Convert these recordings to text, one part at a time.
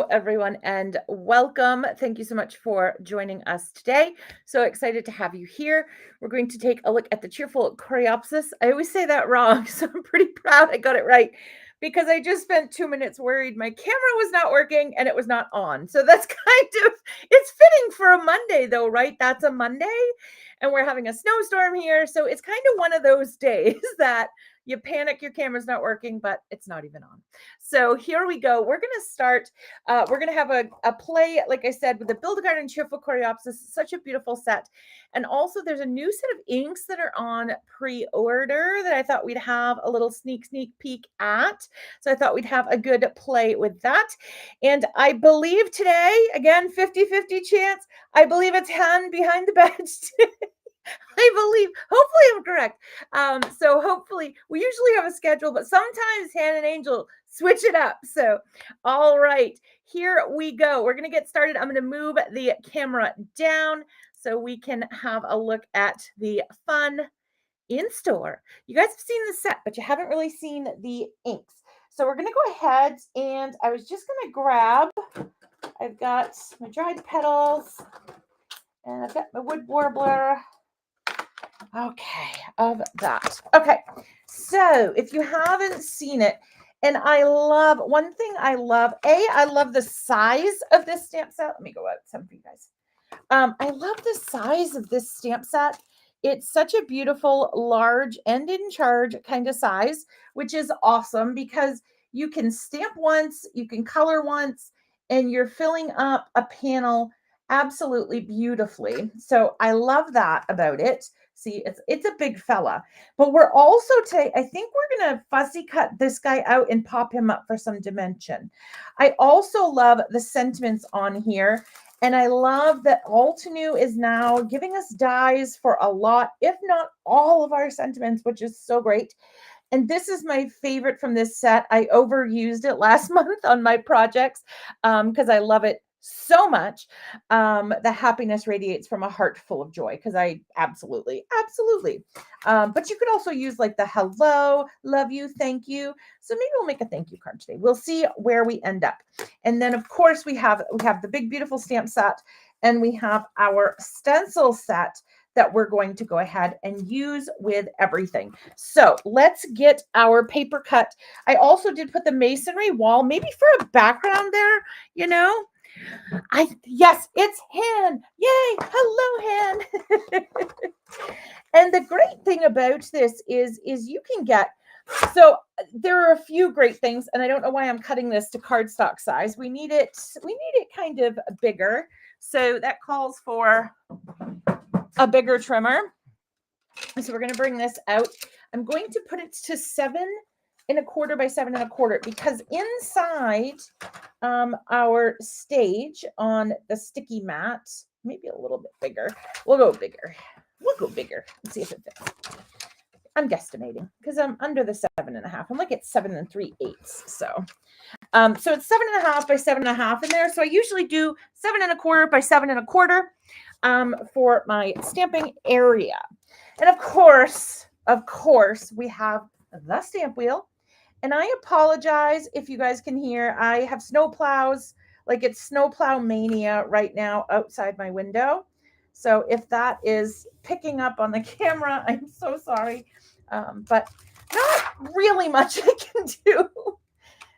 everyone, and welcome. Thank you so much for joining us today. So excited to have you here. We're going to take a look at the Cheerful Coreopses. I always say that wrong, so I'm pretty proud I got it right because I just spent 2 minutes worried my camera was not working and it was not on. So that's it's fitting for a Monday though, right? That's a Monday and we're having a snowstorm here. So it's kind of one of those days that you panic, your camera's not working, but it's not even on. So here we go. We're going to start. We're going to have a play, like I said, with the Build-A-Garden Cheerful Coreopses. Such a beautiful set. And also there's a new set of inks that are on pre-order that I thought we'd have a little sneak peek at. So I thought we'd have a good play with that. And I believe today, again, 50-50 chance, I believe it's Han behind the bench today. I believe, hopefully I'm correct. So hopefully we usually have a schedule, but sometimes Han and Angel switch it up. So, all right, here we go. We're going to get started. I'm going to move the camera down so we can have a look at the fun in store. You guys have seen the set, but you haven't really seen the inks. So we're going to go ahead and I was just going to grab, I've got my dried petals and I've got my wood warbler. Okay, of that. Okay, so if you haven't seen it, and I love, one thing I love, I love the size of this stamp set. Let me go out some for you guys. I love the size of this stamp set. It's such a beautiful, large and in charge kind of size, which is awesome because you can stamp once, you can color once, and you're filling up a panel absolutely beautifully. So I love that about it. See, it's a big fella, but we're also today, I think we're going to fussy cut this guy out and pop him up for some dimension. I also love the sentiments on here. And I love that Altenew is now giving us dies for a lot, if not all of our sentiments, which is so great. And this is my favorite from this set. I overused it last month on my projects because I love it so much. The happiness radiates from a heart full of joy because I absolutely. But you could also use like the hello, love you, thank you. So maybe we'll make a thank you card today. We'll see where we end up. And then of course we have the big beautiful stamp set and we have our stencil set that we're going to go ahead and use with everything. So let's get our paper cut. I also did put the masonry wall, maybe for a background there, you know. Yes, it's Han. Yay, hello Han. And the great thing about this is you can get, so there are a few great things, and I don't know why I'm cutting this to cardstock size. We need it kind of bigger. So that calls for a bigger trimmer. So we're going to bring this out. I'm going to put it to 7 1/4 by 7 1/4 because inside our stage on the sticky mat, maybe a little bit bigger. We'll go bigger. Let's see if it fits. I'm guesstimating because I'm under the 7 1/2. I'm like at 7 3/8. So it's 7 1/2 by 7 1/2 in there. So I usually do 7 1/4 by 7 1/4 for my stamping area. And of course, we have the stamp wheel. And I apologize if you guys can hear, I have snow plows, like it's snowplow mania right now outside my window. So if that is picking up on the camera, I'm so sorry. But not really much I can do.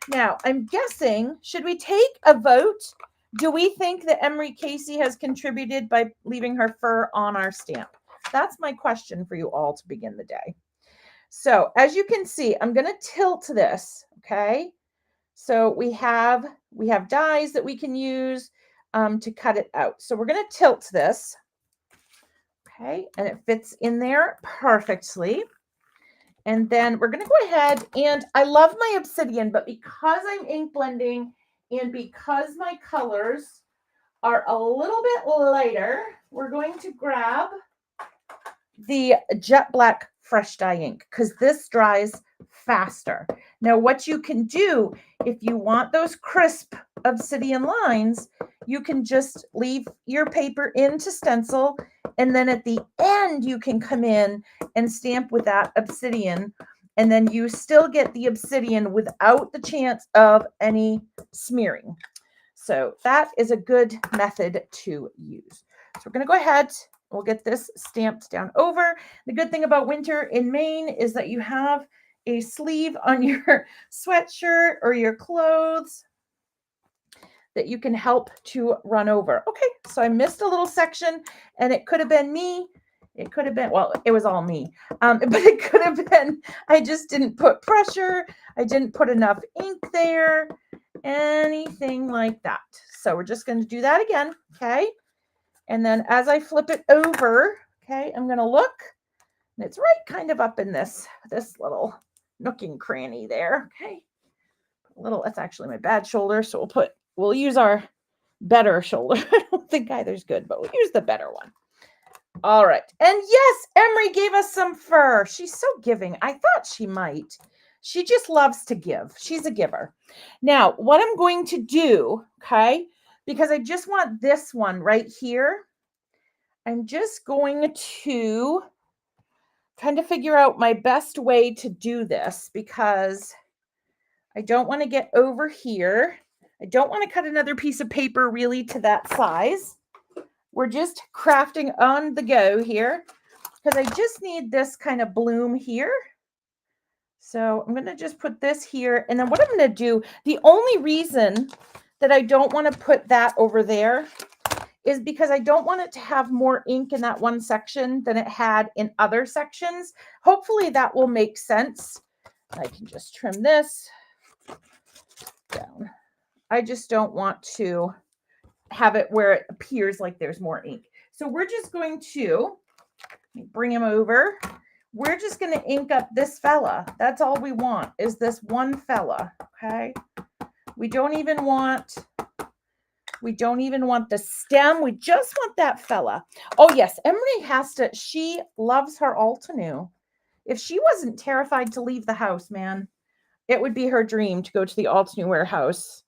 Now, I'm guessing, should we take a vote? Do we think that Emery Casey has contributed by leaving her fur on our stamp? That's my question for you all to begin the day. So as you can see, I'm going to tilt this, okay? So we have dies that we can use to cut it out. So we're going to tilt this, okay? And it fits in there perfectly. And then we're going to go ahead, and I love my obsidian, but because I'm ink blending and because my colors are a little bit lighter, we're going to grab the jet black fresh dye ink because this dries faster. Now, what you can do if you want those crisp obsidian lines, you can just leave your paper into stencil, and then at the end you can come in and stamp with that obsidian, and then you still get the obsidian without the chance of any smearing. So that is a good method to use. So we're going to go ahead. We'll get this stamped down over. The good thing about winter in Maine is that you have a sleeve on your sweatshirt or your clothes that you can help to run over. Okay, so I missed a little section, and it could have been me. It could have been, well, it was all me, but it could have been, I just didn't put pressure. I didn't put enough ink there, anything like that. So we're just going to do that again, okay? And then as I flip it over, okay, I'm going to look, and it's right kind of up in this little nooking cranny there, okay? A little, that's actually my bad shoulder, so we'll use our better shoulder. I don't think either's good, but we'll use the better one. All right. And yes, Emery gave us some fur. She's so giving. I thought she might. She just loves to give. She's a giver. Now, what I'm going to do, okay, because I just want this one right here, I'm just going to kind of figure out my best way to do this because I don't want to get over here. I don't want to cut another piece of paper really to that size. We're just crafting on the go here because I just need this kind of bloom here. So I'm going to just put this here. And then what I'm going to do, the only reason that I don't want to put that over there is because I don't want it to have more ink in that one section than it had in other sections. Hopefully that will make sense. I can just trim this down. I just don't want to have it where it appears like there's more ink. So we're just going to bring him over. We're just going to ink up this fella. That's all we want is this one fella. Okay. We don't even want the stem. We just want that fella. Oh yes. Emery she loves her Altenew. If she wasn't terrified to leave the house, man, it would be her dream to go to the Altenew warehouse.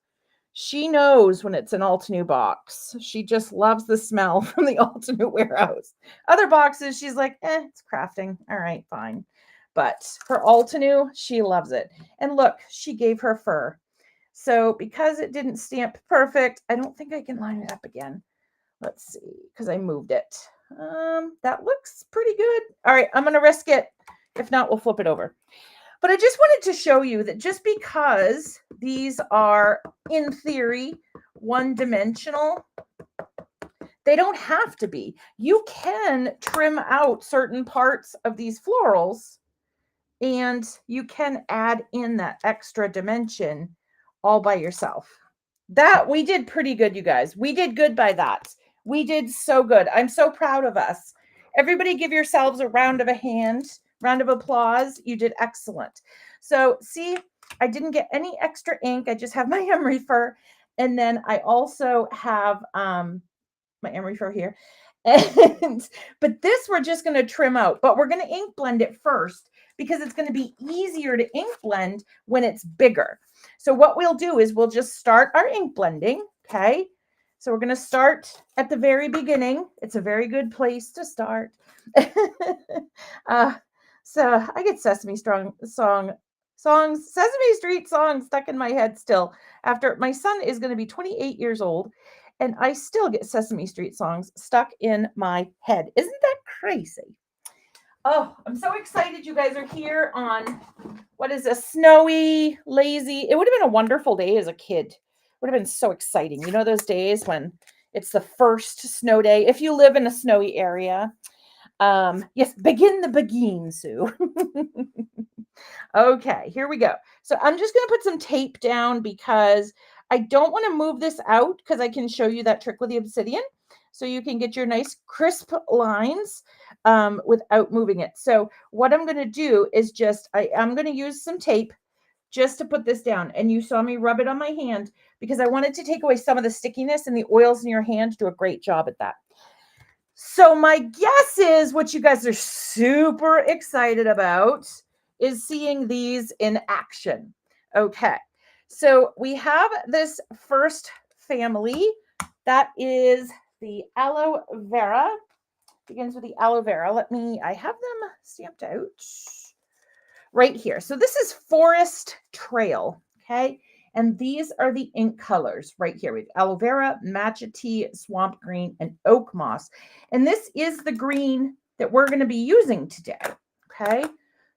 She knows when it's an Altenew box. She just loves the smell from the Altenew warehouse. Other boxes, she's like, it's crafting. All right, fine. But her Altenew, she loves it. And look, she gave her fur. So because it didn't stamp perfect, I don't think I can line it up again. Let's see, because I moved it. That looks pretty good. All right, I'm going to risk it. If not, we'll flip it over. But I just wanted to show you that just because these are, in theory, one-dimensional, they don't have to be. You can trim out certain parts of these florals, and you can add in that extra dimension all by yourself. That, we did pretty good, you guys. We did good by that. We did so good. I'm so proud of us. Everybody give yourselves a round of applause. You did excellent. So see, I didn't get any extra ink. I just have my emery fur. And then I also have my emery fur here. But this we're just going to trim out. But we're going to ink blend it first because it's going to be easier to ink blend when it's bigger. So what we'll do is we'll just start our ink blending. Okay. So we're going to start at the very beginning. It's a very good place to start. So I get Sesame Street songs stuck in my head still. After my son is going to be 28 years old, and I still get Sesame Street songs stuck in my head. Isn't that crazy? Oh, I'm so excited you guys are here on, what is a snowy, lazy. It would have been a wonderful day as a kid. It would have been so exciting. You know those days when it's the first snow day. If you live in a snowy area. Yes, begin the begin, Sue. Okay, here we go. So I'm just going to put some tape down because I don't want to move this out because I can show you that trick with the obsidian. So you can get your nice crisp lines without moving it. So what I'm going to do is just, I'm going to use some tape just to put this down. And you saw me rub it on my hand because I wanted to take away some of the stickiness, and the oils in your hand do a great job at that. So my guess is what you guys are super excited about is seeing these in action. Okay, so we have this first family. That is the aloe vera. Begins with the aloe vera. I have them stamped out right here. So this is Forest Trail, okay? And these are the ink colors right here. We have aloe vera, matcha tea, swamp green, and oak moss. And this is the green that we're going to be using today. Okay.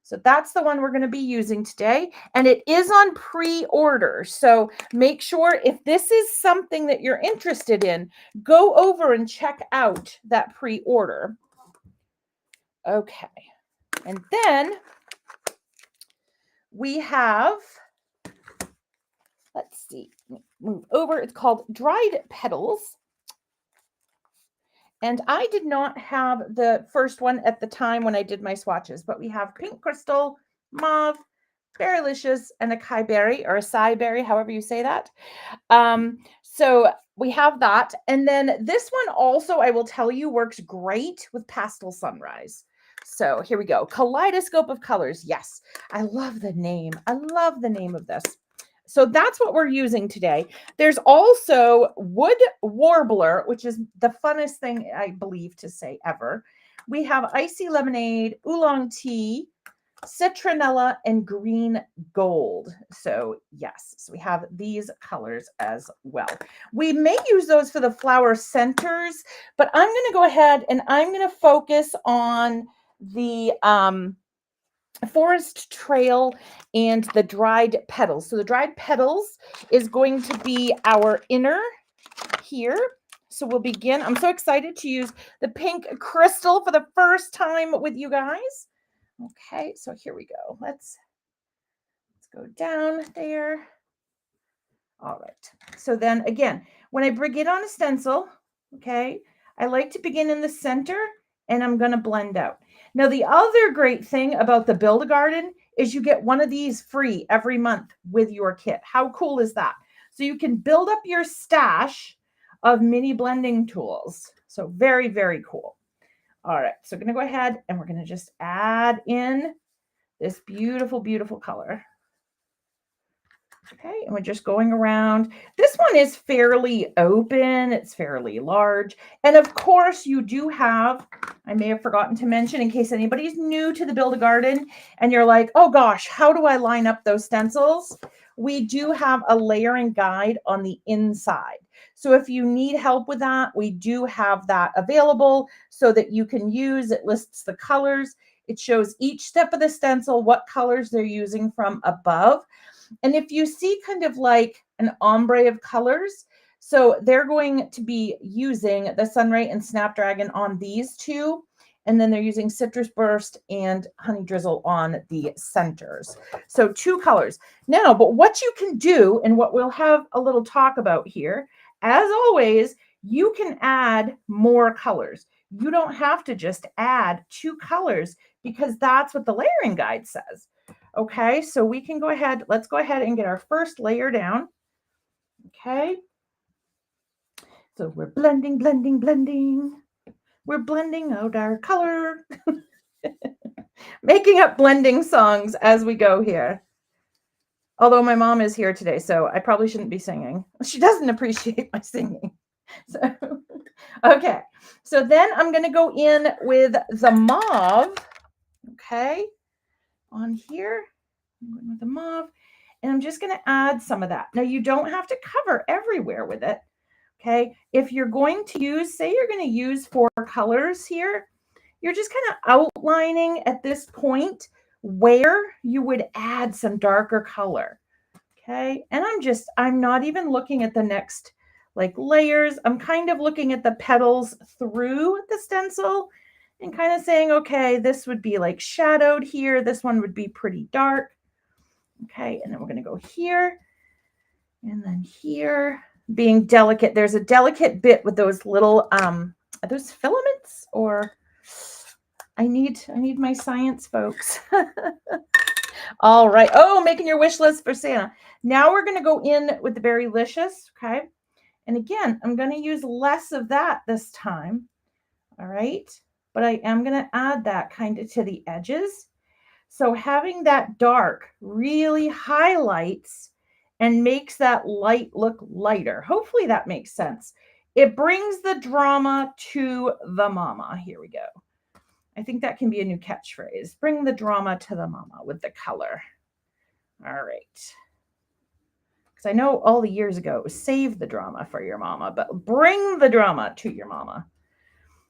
So that's the one we're going to be using today. And it is on pre-order. So make sure if this is something that you're interested in, go over and check out that pre-order. Okay. And then we have, let's see, move over. It's called Dried Petals. And I did not have the first one at the time when I did my swatches, but we have pink crystal, mauve, berrylicious, and acai berry or acai berry, however you say that. So we have that. And then this one also, I will tell you, works great with Pastel Sunrise. So here we go. Kaleidoscope of Colors. Yes, I love the name. I love the name of this. So that's what we're using today. There's also Wood Warbler, which is the funnest thing I believe to say ever. We have Icy Lemonade, Oolong Tea, Citronella, and Green Gold. So yes, so we have these colors as well. We may use those for the flower centers, but I'm going to go ahead and I'm going to focus on the Forest Trail and the Dried Petals. So the Dried Petals is going to be our inner here. So we'll begin. I'm so excited to use the pink crystal for the first time with you guys. Okay, so here we go. Let's go down there. All right. So then again, when I bring it on a stencil, okay, I like to begin in the center and I'm going to blend out. Now, the other great thing about the Build-A-Garden is you get one of these free every month with your kit. How cool is that? So you can build up your stash of mini blending tools. So very, very cool. All right, so I'm going to go ahead and we're going to just add in this beautiful, beautiful color. Okay, and we're just going around. This one is fairly open. It's fairly large. And of course, you do have, I may have forgotten to mention, in case anybody's new to the Build-A-Garden and you're like, oh gosh, how do I line up those stencils? We do have a layering guide on the inside. So if you need help with that, we do have that available so that you can use. It lists the colors. It shows each step of the stencil, what colors they're using from above. And if you see kind of like an ombre of colors, so they're going to be using the Sunray and Snapdragon on these two. And then they're using Citrus Burst and Honey Drizzle on the centers. So 2 colors. Now, but what you can do and what we'll have a little talk about here, as always, you can add more colors. You don't have to just add 2 colors because that's what the layering guide says. Okay, so we can go ahead. Let's go ahead and get our first layer down. Okay. So we're blending, blending, blending. We're blending out our color. Making up blending songs as we go here. Although my mom is here today, so I probably shouldn't be singing. She doesn't appreciate my singing. So, okay. So then I'm going to go in with the mauve. Okay. On here. I'm going with the mauve. And I'm just going to add some of that. Now, you don't have to cover everywhere with it. Okay. If you're going to use, say you're going to use 4 colors here, you're just kind of outlining at this point where you would add some darker color. Okay. And I'm not even looking at the next like layers. I'm kind of looking at the petals through the stencil and kind of saying, okay, this would be like shadowed here. This one would be pretty dark. Okay, and then we're going to go here and then here, being delicate. There's a delicate bit with those little, are those filaments or I need my science folks. All right. Oh, making your wish list for Santa. Now we're going to go in with the Berrylicious. Okay. And again, I'm going to use less of that this time. All right. But I am going to add that kind of to the edges. So having that dark really highlights and makes that light look lighter. Hopefully that makes sense. It brings the drama to the mama. Here we go. I think that can be a new catchphrase. Bring the drama to the mama with the color. All right. Because I know all the years ago it was save the drama for your mama, but bring the drama to your mama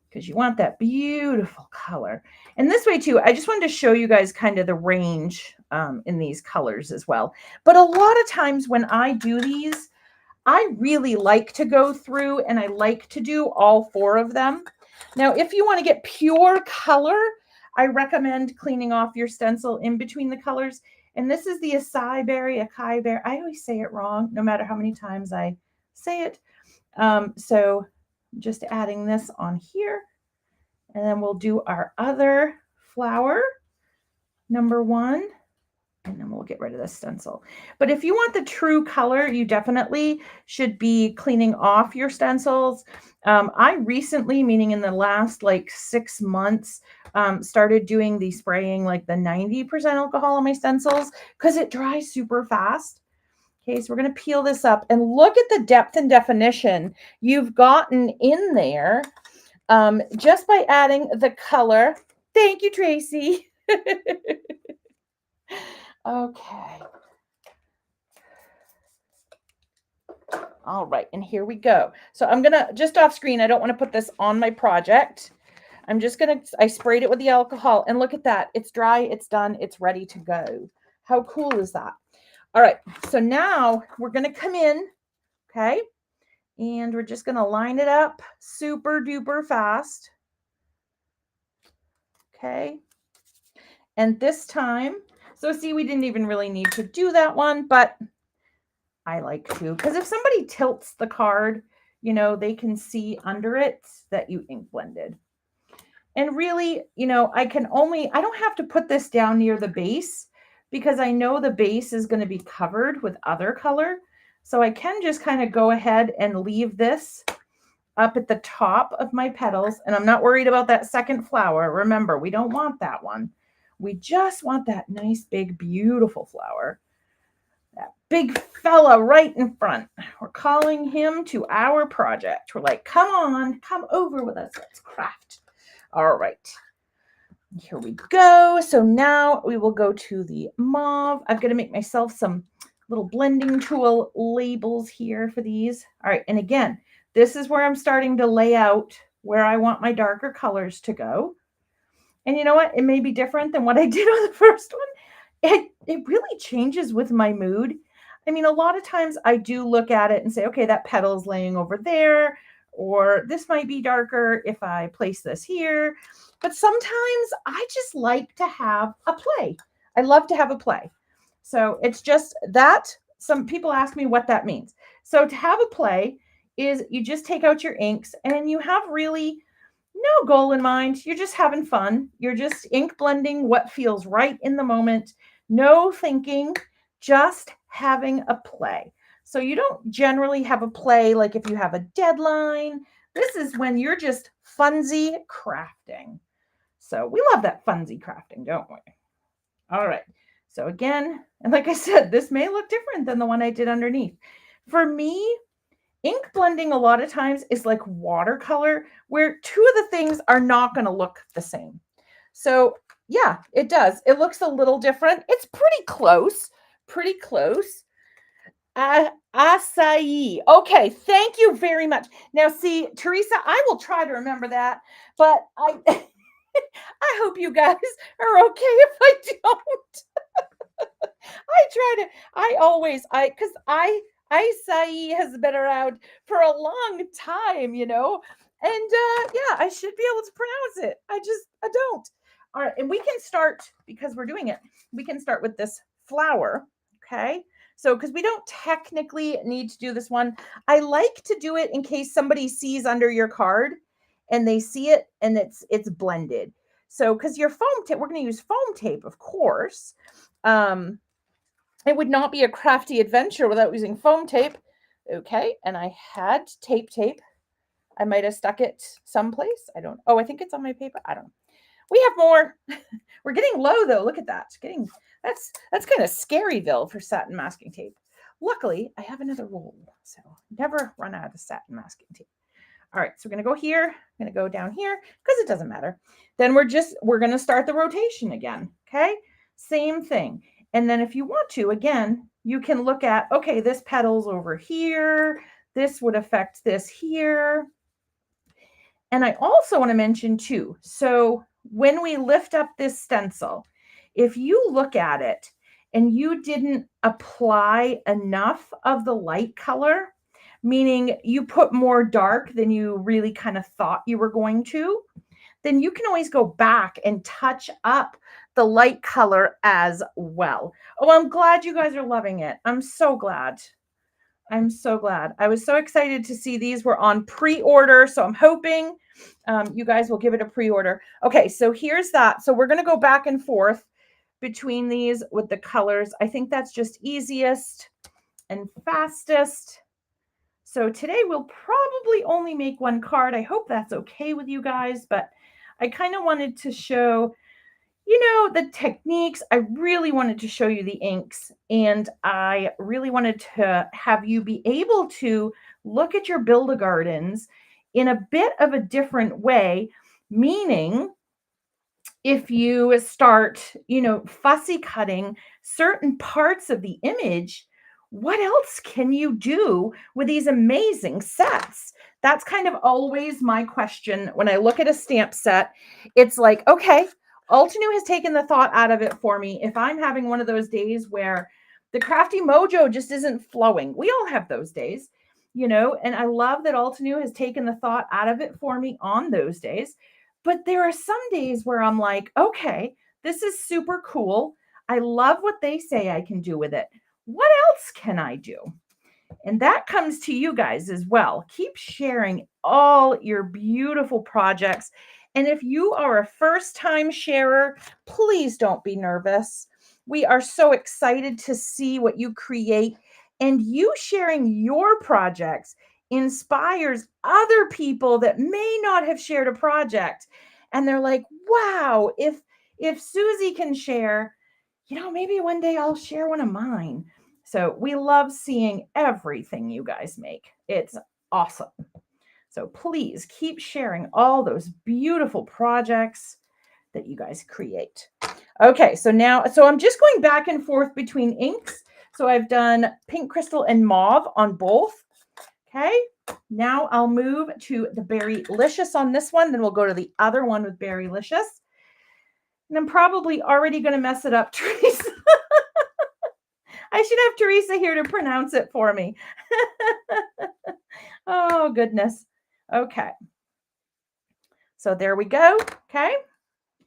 because you want that beautiful color. And this way too, I just wanted to show you guys kind of the range in these colors as well. But a lot of times when I do these, I really like to go through and I like to do all 4 of them. Now, if you want to get pure color, I recommend cleaning off your stencil in between the colors. And this is the acai berry. I always say it wrong, no matter how many times I say it. So just adding this on here. And then we'll do our other flower, number 1. And then we'll get rid of the stencil. But if you want the true color, you definitely should be cleaning off your stencils. I recently, meaning in the last like 6 months, started doing the spraying like the 90% alcohol on my stencils because it dries super fast. Okay, so we're going to peel this up and look at the depth and definition you've gotten in there just by adding the color. Thank you, Tracy. Okay. All right, and here we go. So I'm gonna, just off screen, I don't want to put this on my project. I'm just gonna, I sprayed it with the alcohol and look at that. It's dry, it's done, it's ready to go. How cool is that? All right, so now we're gonna come in, okay? And we're just gonna line it up super duper fast. Okay. And this time, so see, we didn't even really need to do that one, but I like to, because if somebody tilts the card, you know, they can see under it that you ink blended. And really, you know, I don't have to put this down near the base because I know the base is going to be covered with other color. So I can just kind of go ahead and leave this up at the top of my petals. And I'm not worried about that second flower. Remember, we don't want that one. We just want that nice, big, beautiful flower. That big fella right in front. We're calling him to our project. We're like, come on, come over with us. Let's craft. All right. Here we go. So now we will go to the mauve. I've got to make myself some little blending tool labels here for these. All right. And again, this is where I'm starting to lay out where I want my darker colors to go. And you know what? It may be different than what I did on the first one. It really changes with my mood. I mean, a lot of times I do look at it and say, okay, that petal's laying over there, or this might be darker if I place this here. But sometimes I just like to have a play. I love to have a play. So it's just that. Some people ask me what that means. So to have a play is you just take out your inks and you have really no goal in mind. You're just having fun. You're just ink blending what feels right in the moment. No thinking, just having a play. So you don't generally have a play like if you have a deadline. This is when you're just funsy crafting. So we love that funsy crafting, don't we? All right. So again, and like I said, this may look different than the one I did underneath. For me, ink blending a lot of times is like watercolor, where 2 of the things are not going to look the same. So yeah, it does. It looks a little different. It's pretty close, pretty close. Acai. Okay, thank you very much. Now see, Teresa, I will try to remember that, but I I hope you guys are okay if I don't. Acai has been around for a long time, you know, and yeah, I should be able to pronounce it. I don't. All right, and we can start, because we're doing it, we can start with this flower, okay? So, because we don't technically need to do this one, I like to do it in case somebody sees under your card and they see it and it's blended. So, because your foam tape, we're going to use foam tape, of course. It would not be a crafty adventure without using foam tape. Okay, and I had tape. I might have stuck it someplace. I don't. Oh, I think it's on my paper. I don't know. We have more. We're getting low though. Look at that. That's kind of scaryville for satin masking tape. Luckily, I have another roll, so never run out of the satin masking tape. All right, so we're gonna go here. I'm gonna go down here because it doesn't matter. Then we're gonna start the rotation again. Okay, same thing. And then if you want to, again, you can look at, okay, this petal's over here. This would affect this here. And I also want to mention too, so when we lift up this stencil, if you look at it and you didn't apply enough of the light color, meaning you put more dark than you really kind of thought you were going to, then you can always go back and touch up the light color as well. Oh, I'm glad you guys are loving it. I'm so glad. I'm so glad. I was so excited to see these were on pre-order. So I'm hoping you guys will give it a pre-order. Okay, so here's that. So we're going to go back and forth between these with the colors. I think that's just easiest and fastest. So today we'll probably only make one card. I hope that's okay with you guys, but I kind of wanted to show, you know, the techniques. I really wanted to show you the inks, and I really wanted to have you be able to look at your Build-A-Gardens in a bit of a different way, meaning if you start, you know, fussy cutting certain parts of the image, what else can you do with these amazing sets? That's kind of always my question when I look at a stamp set. It's like, okay, Altenew has taken the thought out of it for me. If I'm having one of those days where the crafty mojo just isn't flowing, we all have those days, you know, and I love that Altenew has taken the thought out of it for me on those days. But there are some days where I'm like, okay, this is super cool. I love what they say I can do with it. What else can I do? And that comes to you guys as well. Keep sharing all your beautiful projects. And if you are a first-time sharer, please don't be nervous. We are so excited to see what you create, and you sharing your projects inspires other people that may not have shared a project. And they're like, wow, if Susie can share, you know, maybe one day I'll share one of mine. So we love seeing everything you guys make. It's awesome. So please keep sharing all those beautiful projects that you guys create. Okay, so I'm just going back and forth between inks. So I've done pink crystal and mauve on both. Okay, now I'll move to the Berrylicious on this one. Then we'll go to the other one with Berrylicious. And I'm probably already going to mess it up, Teresa. I should have Teresa here to pronounce it for me. Oh, goodness. Okay. So there we go. Okay.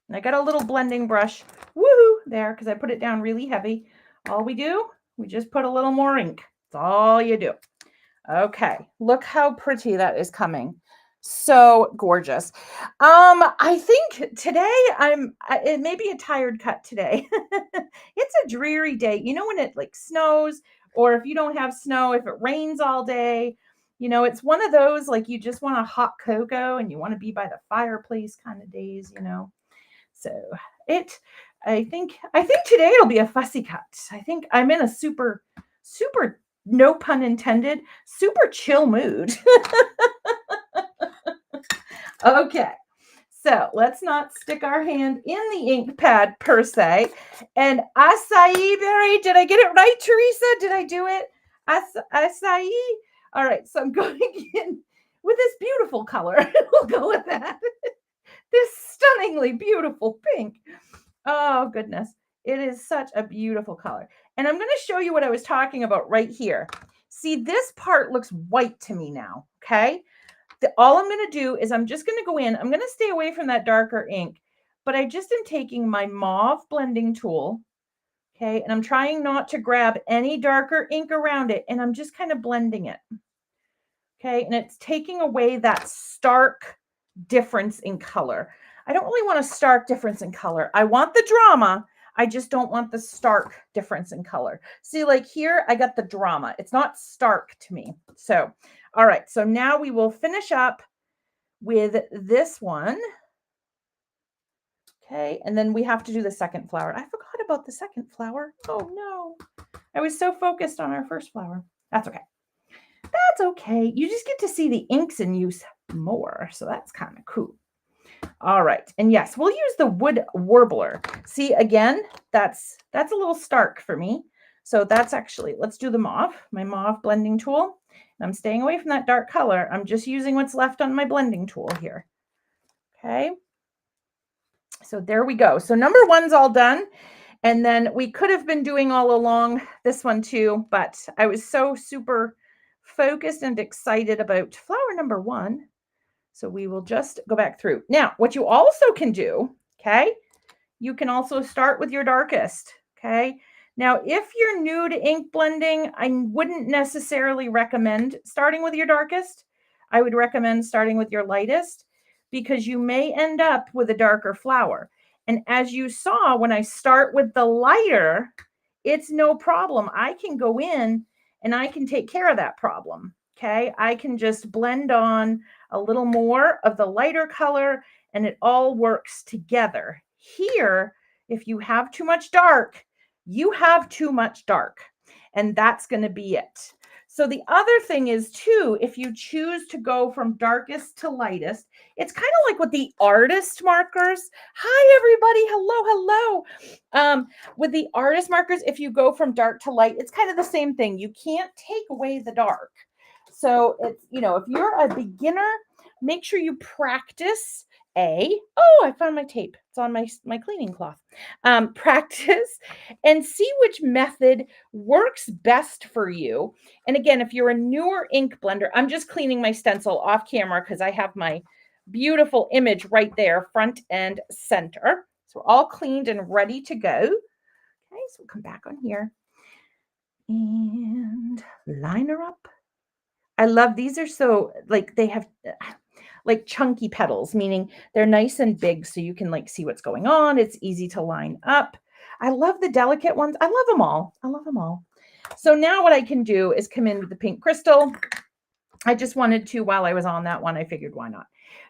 And I got a little blending brush. Woohoo! There, because I put it down really heavy. All we do, we just put a little more ink. That's all you do. Okay. Look how pretty that is coming. So gorgeous. I think today it may be a tired cut today. It's a dreary day. You know, when it like snows, or if you don't have snow, if it rains all day, you know, it's one of those, like, you just want a hot cocoa and you want to be by the fireplace kind of days, you know. So I think today it'll be a fussy cut. I think I'm in a super, no pun intended, super chill mood. Okay, so let's not stick our hand in the ink pad per se. And acai berry, did I get it right, Teresa? Did I do it? Acai? All right, so I'm going in with this beautiful color. We'll go with that. This stunningly beautiful pink. Oh, goodness. It is such a beautiful color. And I'm going to show you what I was talking about right here. See, this part looks white to me now, okay? All I'm going to do is I'm just going to go in. I'm going to stay away from that darker ink, but I just am taking my mauve blending tool, okay, and I'm trying not to grab any darker ink around it, and I'm just kind of blending it, okay, and it's taking away that stark difference in color. I don't really want a stark difference in color. I want the drama. I just don't want the stark difference in color. See, like here, I got the drama. It's not stark to me. So, all right. So now we will finish up with this one. Okay. And then we have to do the second flower. I forgot about the second flower. Oh, no. I was so focused on our first flower. That's okay. That's okay. You just get to see the inks in use more. So that's kind of cool. All right. And yes, we'll use the wood warbler. See, again, that's a little stark for me. So that's actually, let's do the mauve, my mauve blending tool. I'm staying away from that dark color. I'm just using what's left on my blending tool here. Okay. So there we go. So number one's all done. And then we could have been doing all along this one too, but I was so super focused and excited about flower number one. So we will just go back through. Now, what you also can do, okay, you can also start with your darkest, okay? Now, if you're new to ink blending, I wouldn't necessarily recommend starting with your darkest. I would recommend starting with your lightest because you may end up with a darker flower. And as you saw, when I start with the lighter, it's no problem. I can go in and I can take care of that problem, okay? I can just blend on a little more of the lighter color and it all works together. Here, if you have too much dark, you have too much dark, and that's going to be it. So the other thing is too, if you choose to go from darkest to lightest, it's kind of like with the artist markers. Hi, everybody. Hello, hello. With the artist markers, if you go from dark to light, it's kind of the same thing. You can't take away the dark. So it's, you know, if you're a beginner, make sure you practice I found my tape. It's on my cleaning cloth. Practice and see which method works best for you. And again, if you're a newer ink blender, I'm just cleaning my stencil off camera because I have my beautiful image right there, front and center. So we're all cleaned and ready to go. Okay, so we'll come back on here and line her up. I love these are so like they have like chunky petals, meaning they're nice and big so you can like see what's going on. It's easy to line up. I love the delicate ones. I love them all. I love them all. So now what I can do is come in with the pink crystal. I just wanted to, while I was on that one, I figured why not?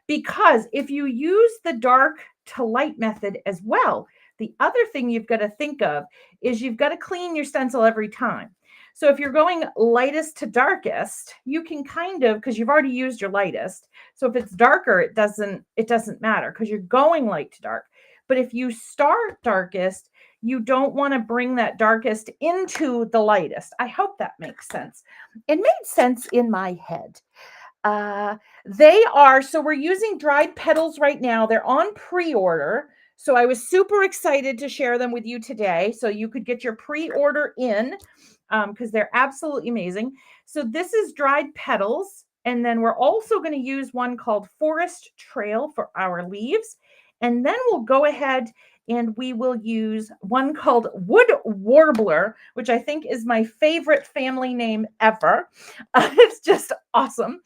Because if you use the dark to light method as well, the other thing you've got to think of is you've got to clean your stencil every time. So if you're going lightest to darkest, you can kind of, because you've already used your lightest. So if it's darker, it doesn't matter because you're going light to dark. But if you start darkest, you don't want to bring that darkest into the lightest. I hope that makes sense. It made sense in my head. So we're using dried petals right now. They're on pre-order. So I was super excited to share them with you today. So you could get your pre-order in because they're absolutely amazing. So this is dried petals. And then we're also going to use one called Forest Trail for our leaves. And then we'll go ahead and we will use one called Wood Warbler, which I think is my favorite family name ever. It's just awesome.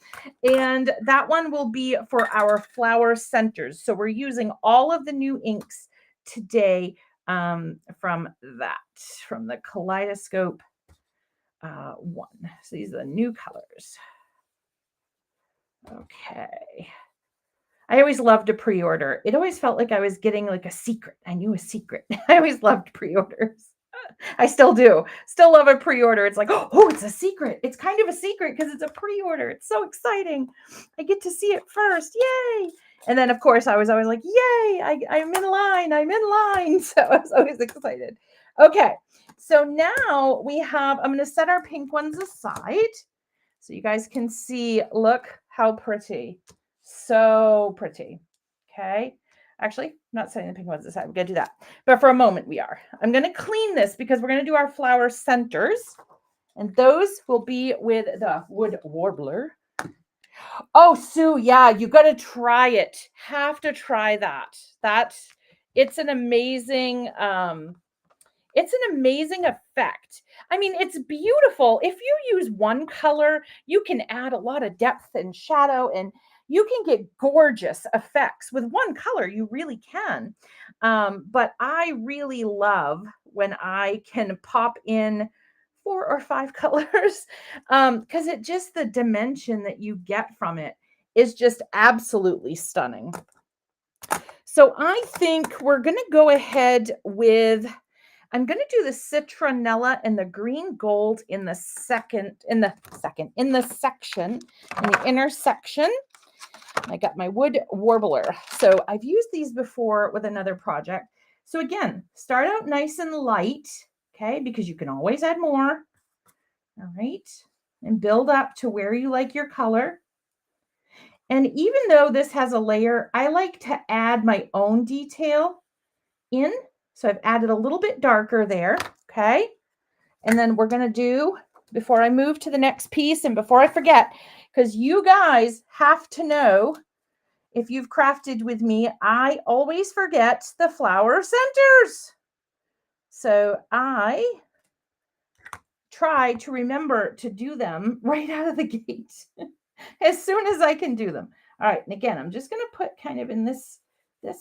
And that one will be for our flower centers. So we're using all of the new inks today from the Kaleidoscope one. So these are the new colors. Okay. I always loved a pre-order. It always felt like I was getting like a secret. I knew a secret. I always loved pre-orders. I still do. Still love a pre-order. It's like, oh, it's a secret. It's kind of a secret because it's a pre-order. It's so exciting. I get to see it first. Yay. And then, of course, I was always like, yay, I'm in line. I'm in line. So I was always excited. Okay. So now I'm going to set our pink ones aside so you guys can see, look how pretty. So pretty. Okay. Actually, I'm not setting the pink ones aside. We're going to do that. But for a moment, we are. I'm going to clean this because we're going to do our flower centers. And those will be with the Wood Warbler. Oh, Sue, yeah, you got to try it. Have to try that. It's an amazing effect. I mean, it's beautiful. If you use one color, you can add a lot of depth and shadow and you can get gorgeous effects with one color. You really can. But I really love when I can pop in 4 or 5 colors because the dimension that you get from it is just absolutely stunning. So I think we're going to go ahead with, I'm going to do the citronella and the green gold in the inner section. I got my Wood Warbler. So I've used these before with another project. So again, start out nice and light. okay, because you can always add more. All right, and build up to where you like your color. And even though this has a layer, I like to add my own detail in. So I've added a little bit darker there, okay? And then we're going to do, before I move to the next piece and before I forget, because you guys have to know, if you've crafted with me, I always forget the flower centers. So I try to remember to do them right out of the gate as soon as I can do them. All right, and again, I'm just going to put kind of in this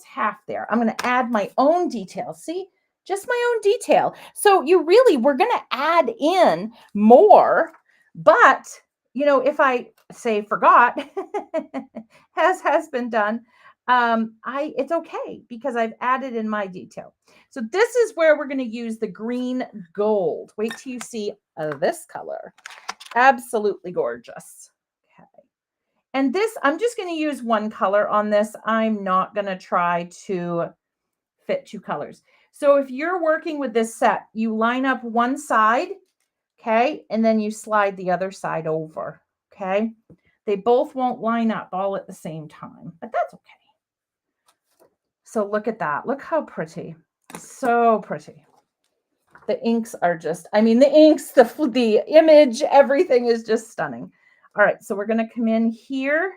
half there. I'm going to add my own detail. See, just my own detail. So we're going to add in more, but if I say forgot, as has been done, it's okay because I've added in my detail. So this is where we're going to use the green gold. Wait till you see this color. Absolutely gorgeous. Okay. And this, I'm just going to use one color on this. I'm not going to try to fit two colors. So if you're working with this set, you line up one side, okay, and then you slide the other side over, okay? They both won't line up all at the same time, but that's okay. So look at that. Look how pretty. So pretty. The inks are just, the inks, the image, everything is just stunning. All right, so we're going to come in here.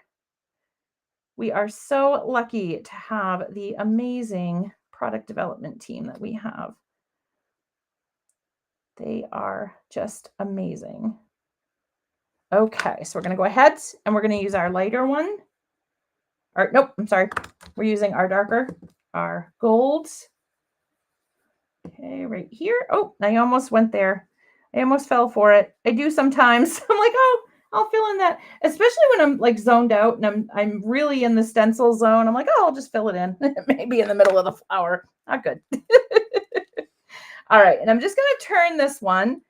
We are so lucky to have the amazing product development team that we have. They are just amazing. Okay, so we're going to go ahead and we're going to use our lighter one. Or nope, I'm sorry. We're using our darker, our golds. Okay, right here. Oh, I almost went there. I almost fell for it. I do sometimes. I'm like, oh, I'll fill in that, especially when I'm like zoned out and I'm really in the stencil zone. I'm like, oh, I'll just fill it in. Maybe in the middle of the flower. Not good. All right, and I'm just going to turn this one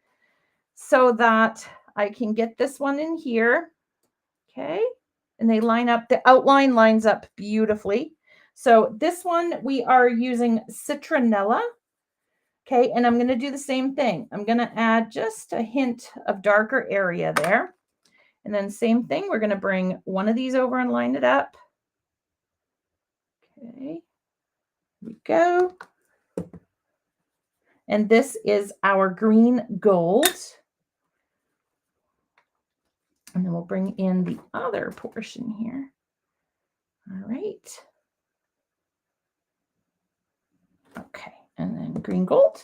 so that I can get this one in here. Okay, and they line up. The outline lines up beautifully. So this one we are using citronella. Okay, and I'm going to do the same thing. I'm going to add just a hint of darker area there. And then same thing, we're going to bring one of these over and line it up. Okay, here we go. And this is our green gold. And then we'll bring in the other portion here. All right. Okay, and then green gold.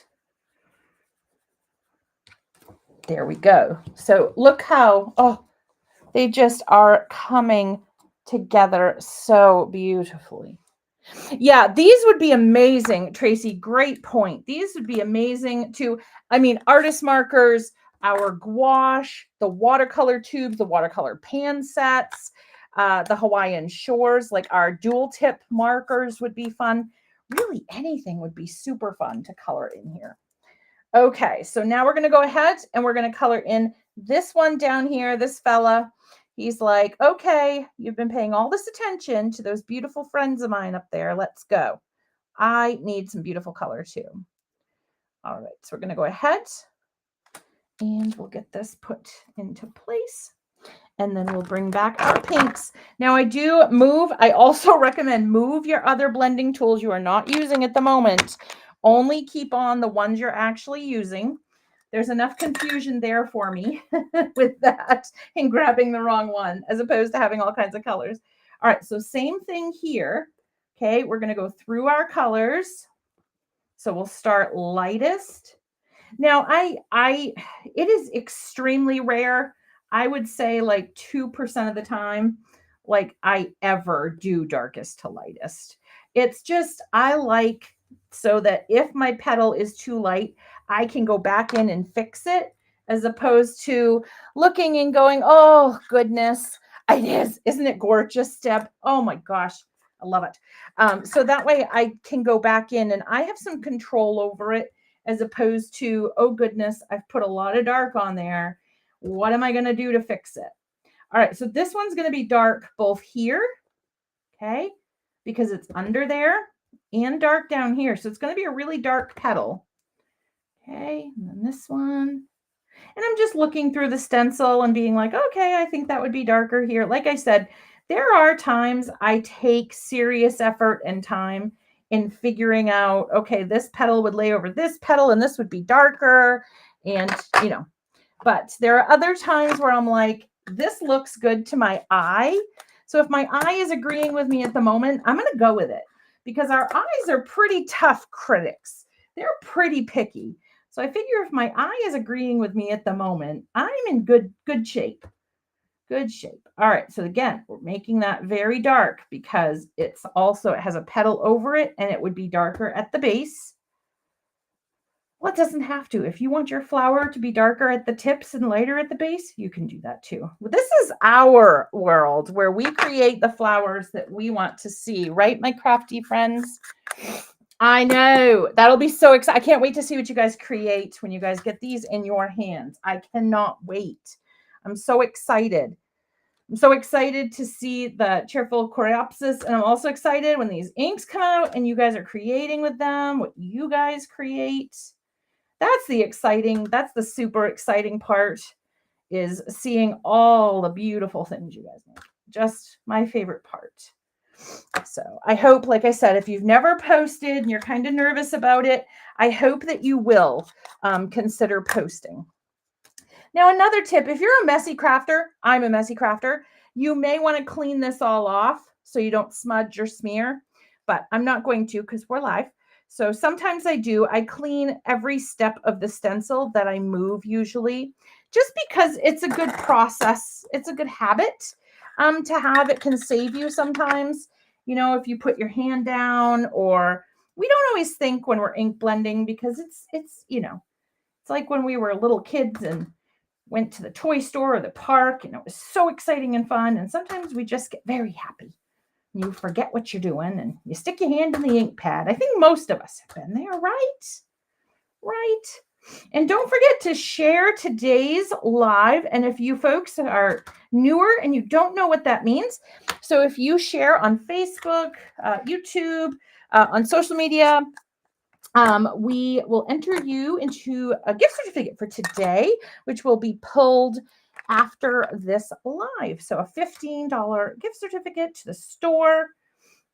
There we go. So look how, oh, they just are coming together so beautifully. Yeah, these would be amazing, Tracy. Great point. These would be amazing to, artist markers, our gouache, the watercolor tubes, the watercolor pan sets, the Hawaiian shores, like our dual tip markers would be fun. Really, anything would be super fun to color in here. Okay, so now we're going to go ahead and we're going to color in this one down here, this fella. He's like, okay, you've been paying all this attention to those beautiful friends of mine up there. Let's go. I need some beautiful color too. All right, so we're going to go ahead and we'll get this put into place. And then we'll bring back our pinks. Now I also recommend move your other blending tools you are not using at the moment. Only keep on the ones you're actually using. There's enough confusion there for me with that and grabbing the wrong one as opposed to having all kinds of colors. All right, so same thing here. Okay, we're going to go through our colors. So we'll start lightest. Now, it is extremely rare. I would say like 2% of the time, like I ever do darkest to lightest. It's just, I like so that if my petal is too light, I can go back in and fix it as opposed to looking and going, oh goodness, it is. Isn't it gorgeous, Deb? Oh my gosh, I love it. So that way I can go back in and I have some control over it as opposed to, oh goodness, I've put a lot of dark on there. What am I going to do to fix it? All right, so this one's going to be dark both here, okay, because it's under there, and dark down here. So it's going to be a really dark petal, Okay, and then this one. And I'm just looking through the stencil and being like, okay, I think that would be darker here. Like I said, there are times I take serious effort and time in figuring out, okay, this petal would lay over this petal and this would be darker. And, but there are other times where I'm like, this looks good to my eye. So if my eye is agreeing with me at the moment, I'm going to go with it because our eyes are pretty tough critics. They're pretty picky. So I figure if my eye is agreeing with me at the moment, I'm in good shape. Good shape. All right. So again, we're making that very dark because it has a petal over it and it would be darker at the base. Well, it doesn't have to. If you want your flower to be darker at the tips and lighter at the base, you can do that too. This is our world where we create the flowers that we want to see, right, my crafty friends? I know. That'll be so exciting. I can't wait to see what you guys create when you guys get these in your hands. I cannot wait. I'm so excited. I'm so excited to see the Cheerful Coreopses, and I'm also excited when these inks come out and you guys are creating with them, what you guys create. That's the super exciting part, is seeing all the beautiful things you guys make. Just my favorite part. So I hope, like I said, if you've never posted and you're kind of nervous about it, I hope that you will consider posting. Now, another tip, if you're a messy crafter, I'm a messy crafter, you may want to clean this all off so you don't smudge or smear, but I'm not going to because we're live. So sometimes I do. I clean every step of the stencil that I move usually, just because it's a good process. It's a good habit to have. It can save you sometimes, if you put your hand down, or we don't always think when we're ink blending because it's like when we were little kids and went to the toy store or the park, and it was so exciting and fun. And sometimes we just get very happy. You forget what you're doing and you stick your hand in the ink pad. I think most of us have been there, right? Right. And don't forget to share today's live. And if you folks are newer and you don't know what that means, so if you share on Facebook, YouTube, on social media, we will enter you into a gift certificate for today, which will be pulled after this live. So a $15 gift certificate to the store,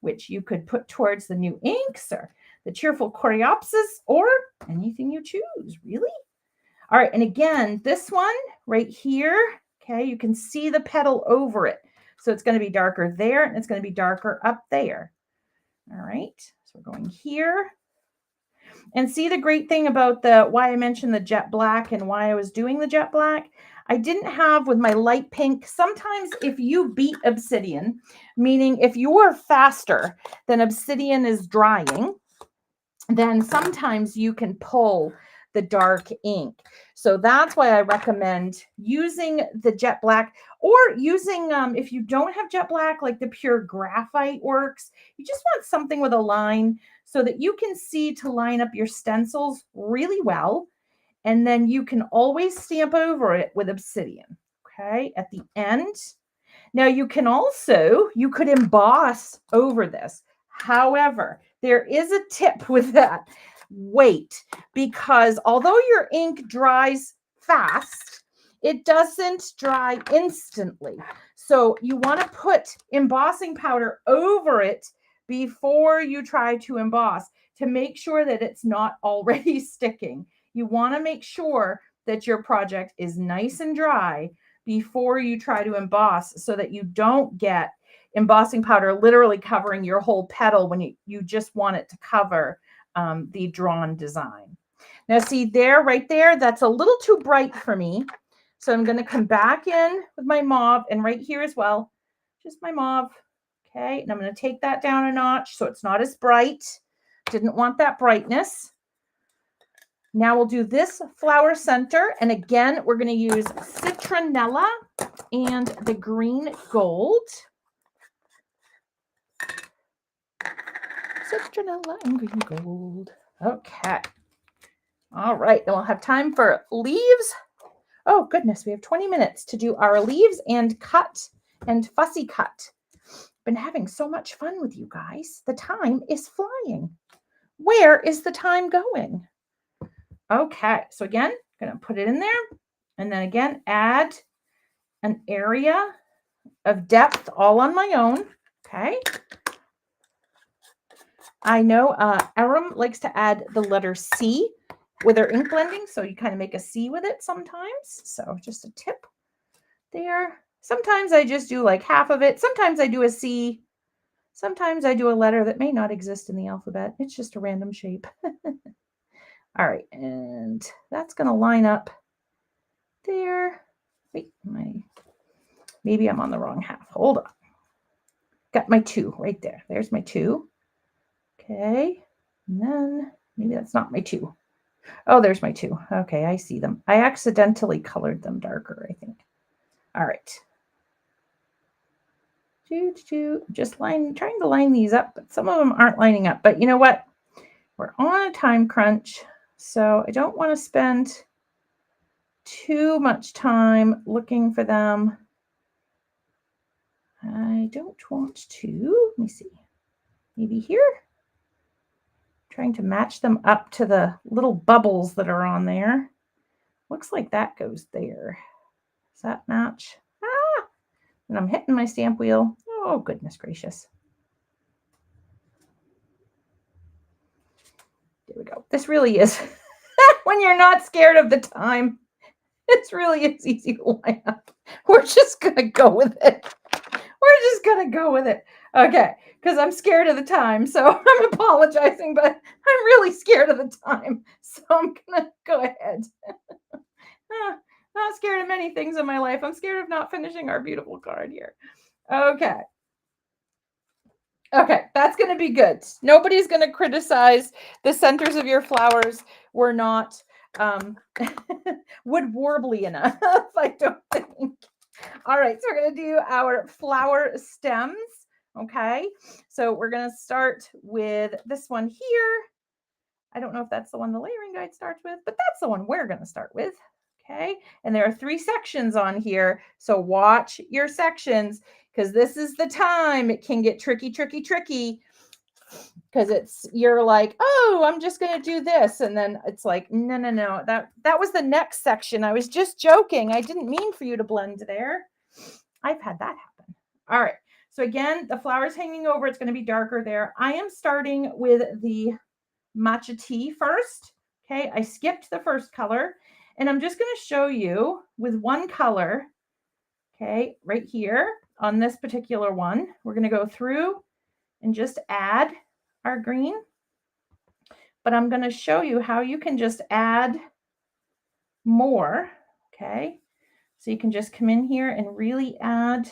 which you could put towards the new inks or the Cheerful Coreopses or anything you choose, really. All right. And again, this one right here, okay, you can see the petal over it. So it's going to be darker there and it's going to be darker up there. All right. So we're going here. And see, the great thing about why I mentioned the jet black and why I was doing the jet black, I didn't have with my light pink. Sometimes if you beat obsidian, meaning if you are faster than obsidian is drying, then sometimes you can pull the dark ink. So that's why I recommend using the jet black, or using, if you don't have jet black, like the pure graphite works. You just want something with a line so that you can see to line up your stencils really well. And then you can always stamp over it with obsidian, okay, at the end. Now you could emboss over this. However, there is a tip with that. Wait, because although your ink dries fast, it doesn't dry instantly. So you want to put embossing powder over it before you try to emboss to make sure that it's not already sticking. You want to make sure that your project is nice and dry before you try to emboss, so that you don't get embossing powder literally covering your whole petal when you just want it to cover the drawn design. Now see there, right there, that's a little too bright for me. So I'm going to come back in with my mauve, and right here as well, just my mauve. Okay, and I'm going to take that down a notch so it's not as bright. Didn't want that brightness. Now we'll do this flower center. And again, we're going to use citronella and the green gold. Citronella and green gold. Okay. All right. Then we'll have time for leaves. Oh, goodness. We have 20 minutes to do our leaves and cut and fussy cut. Been having so much fun with you guys. The time is flying. Where is the time going? Okay, so again, I'm going to put it in there. And then again, add an area of depth all on my own. Okay. I know Aram likes to add the letter C with her ink blending. So you kind of make a C with it sometimes. So just a tip there. Sometimes I just do like half of it. Sometimes I do a C. Sometimes I do a letter that may not exist in the alphabet. It's just a random shape. All right. And that's going to line up there. Wait, maybe I'm on the wrong half. Hold on. Got my 2 right there. There's my 2. Okay. And then maybe that's not my 2. Oh, there's my 2. Okay, I see them. I accidentally colored them darker, I think. All right. Just trying to line these up, but some of them aren't lining up. But you know what? We're on a time crunch, so I don't want to spend too much time looking for them. I don't want to. Let me see. Maybe here. Trying to match them up to the little bubbles that are on there. Looks like that goes there. Does that match? Ah! And I'm hitting my stamp wheel. Oh, goodness gracious. There we go. This really is, when you're not scared of the time, it really is easy to line up. We're just going to go with it. We're just going to go with it. Okay, because I'm scared of the time, so I'm apologizing, but I'm really scared of the time, so I'm going to go ahead. Not scared of many things in my life. I'm scared of not finishing our beautiful card here. Okay. Okay, that's going to be good. Nobody's going to criticize the centers of your flowers were not wood warbly enough, I don't think. All right, so we're going to do our flower stems. Okay, so we're going to start with this one here. I don't know if that's the one the layering guide starts with, but that's the one we're going to start with. Okay, and there are 3 sections on here, so watch your sections because this is the time it can get tricky because you're like, oh, I'm just going to do this, and then it's like, no, that was the next section. I was just joking. I didn't mean for you to blend there. I've had that happen. All right, so again, the flower's hanging over. It's going to be darker there. I am starting with the matcha tea first. Okay, I skipped the first color, and I'm just going to show you with one color. Okay, right here on this particular one, we're going to go through and just add our green. But I'm going to show you how you can just add more. Okay, so you can just come in here and really add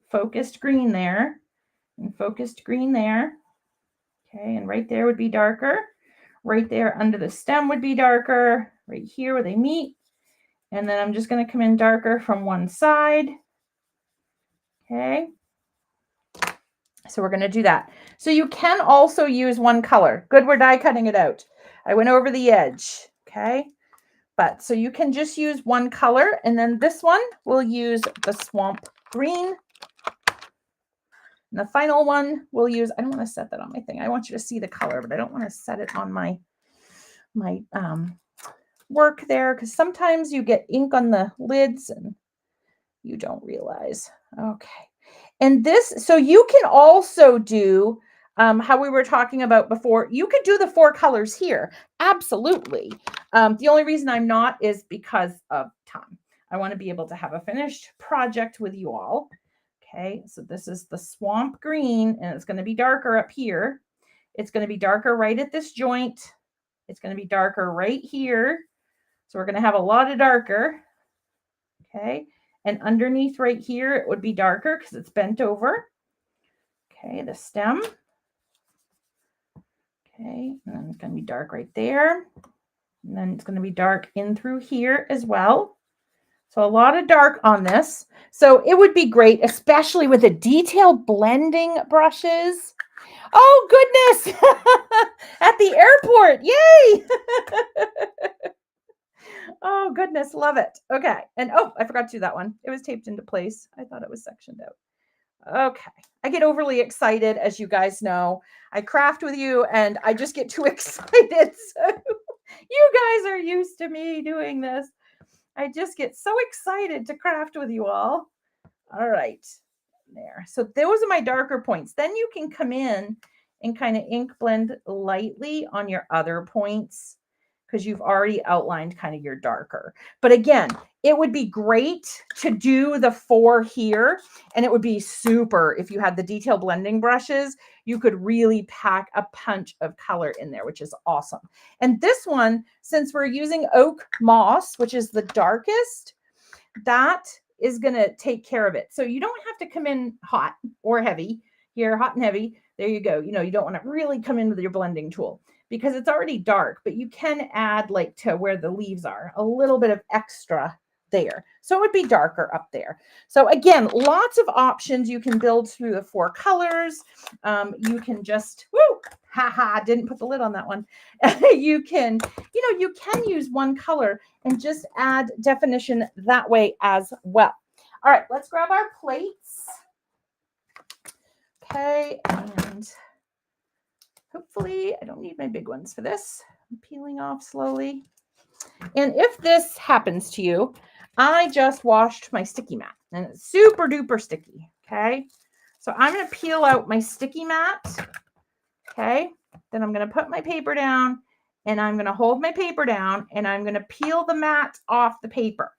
focused green there and focused green there. Okay, and right there would be darker. Right there under the stem would be darker. Right here where they meet. And then I'm just going to come in darker from one side. Okay. So we're going to do that. So you can also use one color. Good, we're die cutting it out. I went over the edge. Okay. But so you can just use one color. And then this one, we'll use the swamp green. And the final one we'll use, I don't want to set that on my thing. I want you to see the color, but I don't want to set it on my work there because sometimes you get ink on the lids and you don't realize. Okay. And this, so you can also do how we were talking about before. You could do the 4 colors here. Absolutely. The only reason I'm not is because of time. I want to be able to have a finished project with you all. Okay, so this is the swamp green, and it's going to be darker up here. It's going to be darker right at this joint. It's going to be darker right here. So we're going to have a lot of darker. Okay, and underneath right here, it would be darker because it's bent over. Okay, the stem. Okay, and then it's going to be dark right there. And then it's going to be dark in through here as well. So a lot of dark on this. So it would be great, especially with the detailed blending brushes. Oh, goodness. At the airport. Yay. Oh, goodness. Love it. Okay. And oh, I forgot to do that one. It was taped into place. I thought it was sectioned out. Okay. I get overly excited, as you guys know. I craft with you and I just get too excited. So You guys are used to me doing this. I just get so excited to craft with you all. All right, there. So those are my darker points. Then you can come in and kind of ink blend lightly on your other points because you've already outlined kind of your darker. But again, it would be great to do the 4 here, and it would be super if you had the detail blending brushes. You could really pack a punch of color in there, which is awesome. And this one, since we're using oak moss, which is the darkest, that is going to take care of it. So you don't have to come in hot or heavy here, hot and heavy. There you go. You know, you don't want to really come in with your blending tool because it's already dark, but you can add like to where the leaves are a little bit of extra there. So it would be darker up there. So again, lots of options. You can build through the 4 colors. You can just, didn't put the lid on that one. You can use one color and just add definition that way as well. All right, let's grab our plates. Okay, and hopefully I don't need my big ones for this. I'm peeling off slowly. And if this happens to you, I just washed my sticky mat and it's super duper sticky. Okay, so I'm going to peel out my sticky mat. Okay, then I'm going to put my paper down and I'm going to hold my paper down and I'm going to peel the mat off the paper.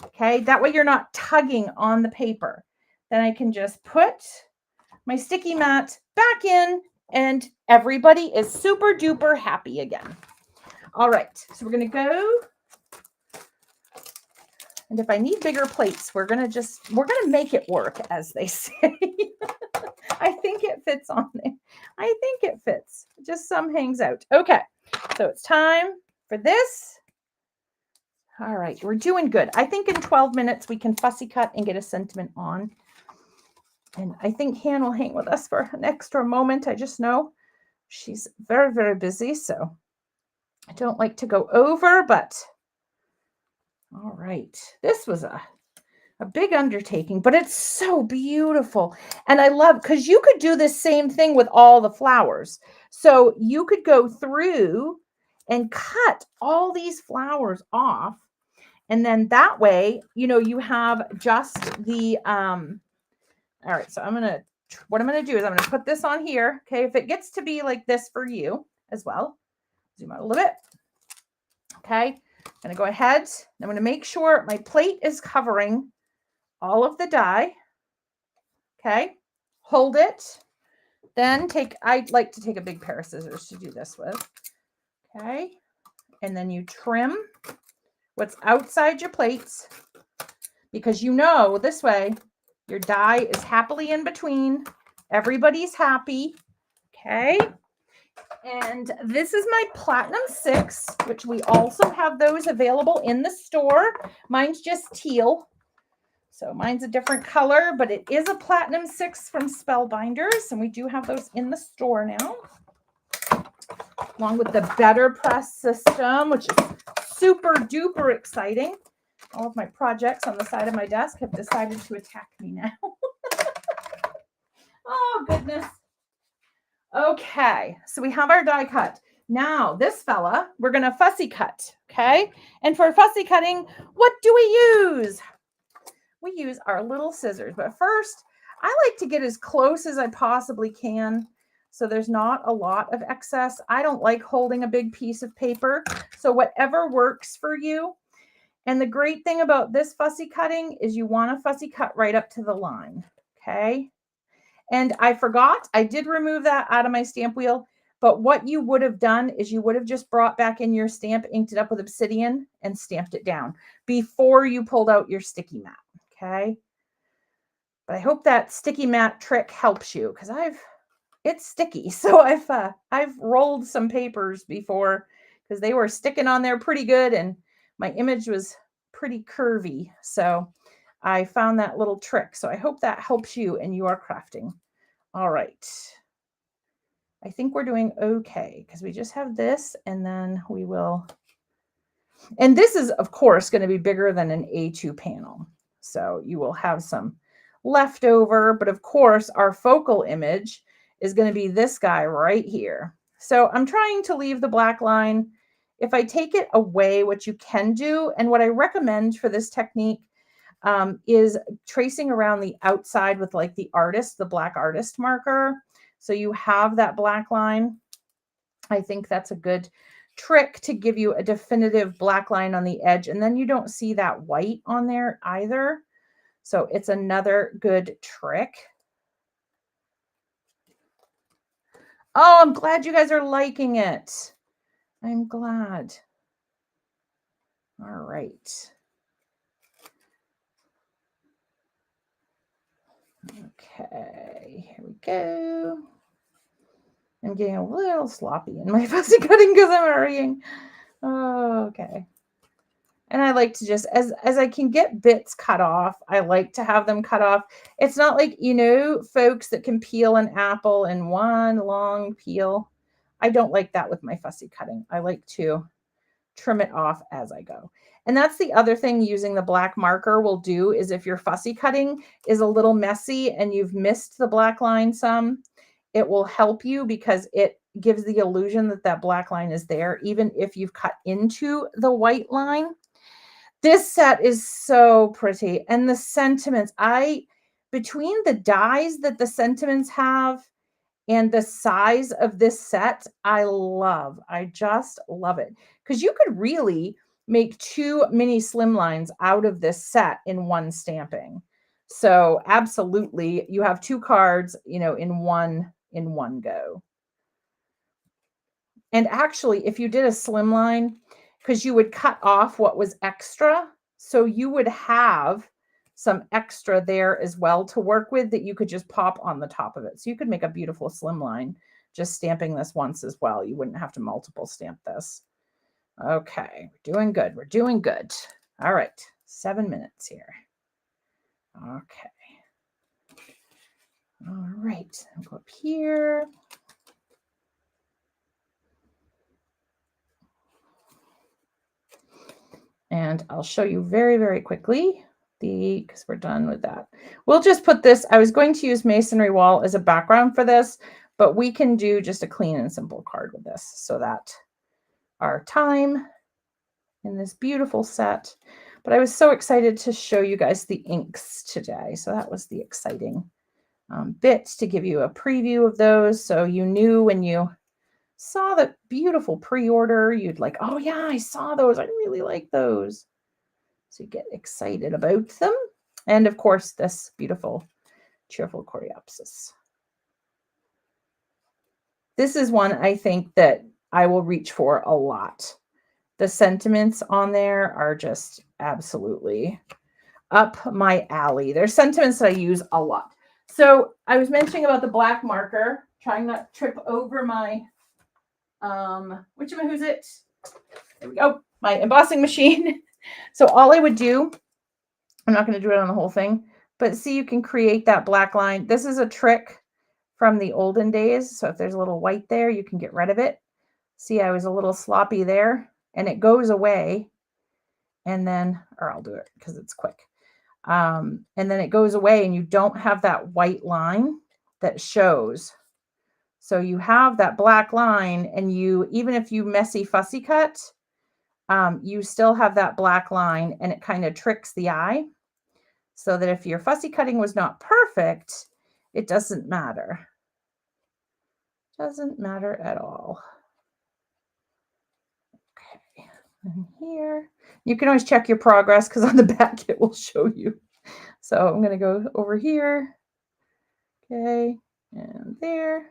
Okay, that way you're not tugging on the paper. Then I can just put my sticky mat back in and everybody is super duper happy again. All right, so we're going to go. And if I need bigger plates, we're going to make it work, as they say. I think it fits on there. I think it fits. Just some hangs out. Okay, so it's time for this. All right, we're doing good. I think in 12 minutes we can fussy cut and get a sentiment on. And I think Han will hang with us for an extra moment. I just know she's very, very busy, so I don't like to go over, but all right. This was a big undertaking, but it's so beautiful. And I love, because you could do the same thing with all the flowers. So you could go through and cut all these flowers off. And then that way, you know, you have just the, all right. So what I'm going to do is I'm going to put this on here. Okay. If it gets to be like this for you as well, zoom out a little bit. Okay. I'm going to go ahead. I'm going to make sure my plate is covering all of the die. Okay. Hold it. Then I'd like to take a big pair of scissors to do this with. Okay. And then you trim what's outside your plates because you know this way your die is happily in between. Everybody's happy. Okay. And this is my Platinum 6, which we also have those available in the store. Mine's just teal. So mine's a different color, but it is a Platinum 6 from Spellbinders. And we do have those in the store now. Along with the Better Press system, which is super duper exciting. All of my projects on the side of my desk have decided to attack me now. Oh, goodness. Okay, so we have our die cut. Now, this fella, we're going to fussy cut, okay? And for fussy cutting, what do we use? We use our little scissors. But first, I like to get as close as I possibly can so there's not a lot of excess. I don't like holding a big piece of paper, so whatever works for you. And the great thing about this fussy cutting is you want to fussy cut right up to the line, okay? And I forgot, I did remove that out of my stamp wheel, but what you would have done is you would have just brought back in your stamp, inked it up with obsidian, and stamped it down before you pulled out your sticky mat, okay? But I hope that sticky mat trick helps you because it's sticky. So I've rolled some papers before because they were sticking on there pretty good and my image was pretty curvy. So I found that little trick. So I hope that helps you and you are crafting. All right. I think we're doing okay because we just have this and then we will. And this is, of course, going to be bigger than an A2 panel. So you will have some leftover, but of course our focal image is going to be this guy right here. So I'm trying to leave the black line if I take it away, what you can do, and what I recommend for this technique is tracing around the outside with like the black artist marker. So you have that black line. I think that's a good trick to give you a definitive black line on the edge, and then you don't see that white on there either. So it's another good trick. Oh, I'm glad you guys are liking it. I'm glad. All right. Okay, here we go. I'm getting a little sloppy in my fussy cutting because I'm hurrying. Oh, okay. And I like to just, as I can get bits cut off, I like to have them cut off. It's not like, you know, folks that can peel an apple in one long peel. I don't like that with my fussy cutting. I like to trim it off as I go. And that's the other thing using the black marker will do is if your fussy cutting is a little messy and you've missed the black line some, it will help you because it gives the illusion that that black line is there, even if you've cut into the white line. This set is so pretty. And the sentiments, between the dies that the sentiments have and the size of this set, I just love it. Because you could really make 2 mini slimlines out of this set in one stamping. So absolutely, you have 2 cards, you know, in one go. And actually, if you did a slimline, because you would cut off what was extra, so you would have some extra there as well to work with that you could just pop on the top of it. So you could make a beautiful slimline just stamping this once as well. You wouldn't have to multiple stamp this. Okay, we're doing good. We're doing good. All right, 7 minutes here. Okay. All right, I'll go up here. And I'll show you very, very quickly because we're done with that. We'll just put this, I was going to use masonry wall as a background for this, but we can do just a clean and simple card with this so that our time in this beautiful set. But I was so excited to show you guys the inks today. So that was the exciting bit to give you a preview of those. So you knew when you saw the beautiful pre-order, you'd like, oh yeah, I saw those. I really like those. So you get excited about them. And of course, this beautiful Cheerful Coreopses. This is one I think that I will reach for a lot. The sentiments on there are just absolutely up my alley. There's sentiments that I use a lot. So I was mentioning about the black marker, trying not to trip over my who's it? There we go. My embossing machine. So all I would do, I'm not going to do it on the whole thing, but see, you can create that black line. This is a trick from the olden days. So if there's a little white there, you can get rid of it. See, I was a little sloppy there and it goes away. And then, or I'll do it because it's quick. And then it goes away and you don't have that white line that shows. So you have that black line and you, even if you messy fussy cut, you still have that black line and it kind of tricks the eye so that if your fussy cutting was not perfect, it doesn't matter. Doesn't matter at all. Okay, and here, you can always check your progress because on the back it will show you. So I'm going to go over here. Okay, and there.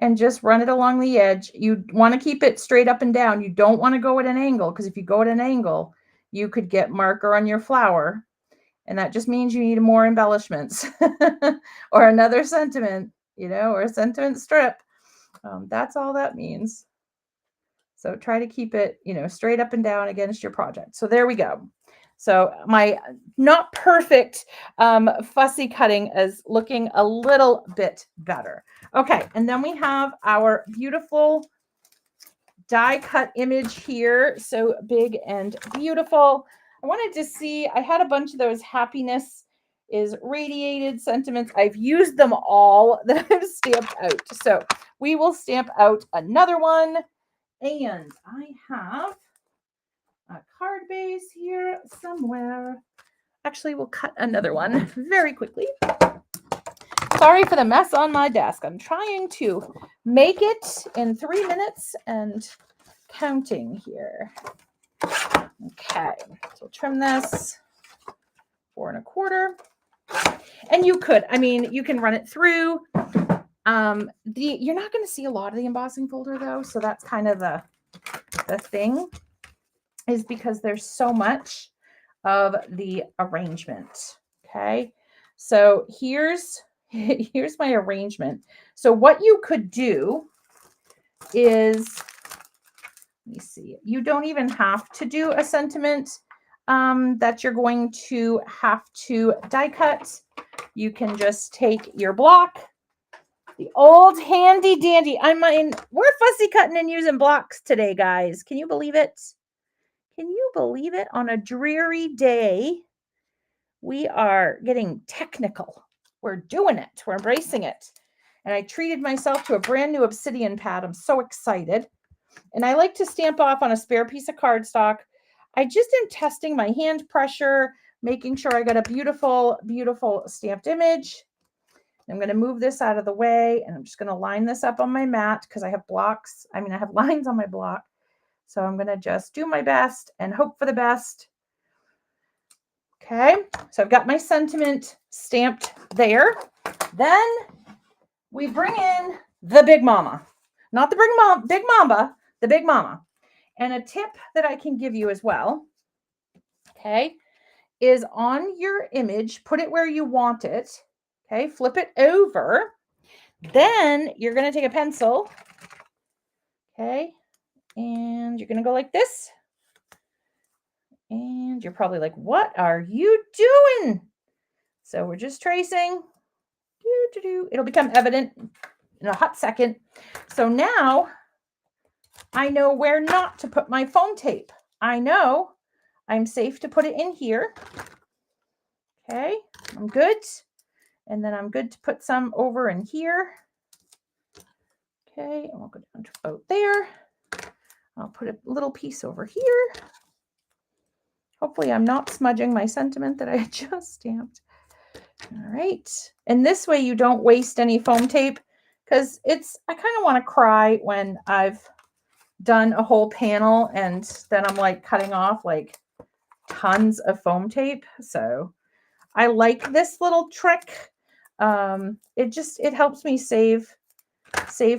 And just run it along the edge. You want to keep it straight up and down. You don't want to go at an angle because if you go at an angle, you could get marker on your flower. And that just means you need more embellishments or another sentiment, you know, or a sentiment strip. That's all that means. So try to keep it, you know, straight up and down against your project. So there we go. So my not perfect fussy cutting is looking a little bit better. Okay, and then we have our beautiful die cut image here. So big and beautiful. I wanted to see, I had a bunch of those happiness is radiated sentiments. I've used them all that I've stamped out. So we will stamp out another one. And I have a card base here somewhere. Actually, we'll cut another one very quickly. Sorry for the mess on my desk. I'm trying to make it in 3 minutes and counting here. Okay, so we'll trim this 4 1/4. And you could, I mean, you can run it through. You're not going to see a lot of the embossing folder though, so that's kind of the thing, is because there's so much of the arrangement. Okay, so here's my arrangement. So what you could do is, let me see, you don't even have to do a sentiment that you're going to have to die cut. You can just take your block, the old handy dandy. We're fussy cutting and using blocks today, guys. Can you believe it? Can you believe it? On a dreary day, we are getting technical. We're doing it. We're embracing it. And I treated myself to a brand new obsidian pad. I'm so excited. And I like to stamp off on a spare piece of cardstock. I just am testing my hand pressure, making sure I got a beautiful, beautiful stamped image. I'm going to move this out of the way, and I'm just going to line this up on my mat because I have blocks. I have lines on my block. So I'm going to just do my best and hope for the best. Okay, so I've got my sentiment stamped there. Then we bring in the big mama. Not the big mamba, the big mama. And a tip that I can give you as well, okay, is on your image, put it where you want it. Okay, flip it over. Then you're going to take a pencil, okay, and you're going to go like this. And you're probably like, what are you doing? So we're just tracing. It'll become evident in a hot second. So now I know where not to put my foam tape. I know I'm safe to put it in here. Okay, I'm good. And then I'm good to put some over in here. Okay, and we'll go down to about there. I'll put a little piece over here. Hopefully I'm not smudging my sentiment that I just stamped. All right. And this way you don't waste any foam tape, because I kind of want to cry when I've done a whole panel and then I'm like cutting off like tons of foam tape. So I like this little trick. It helps me save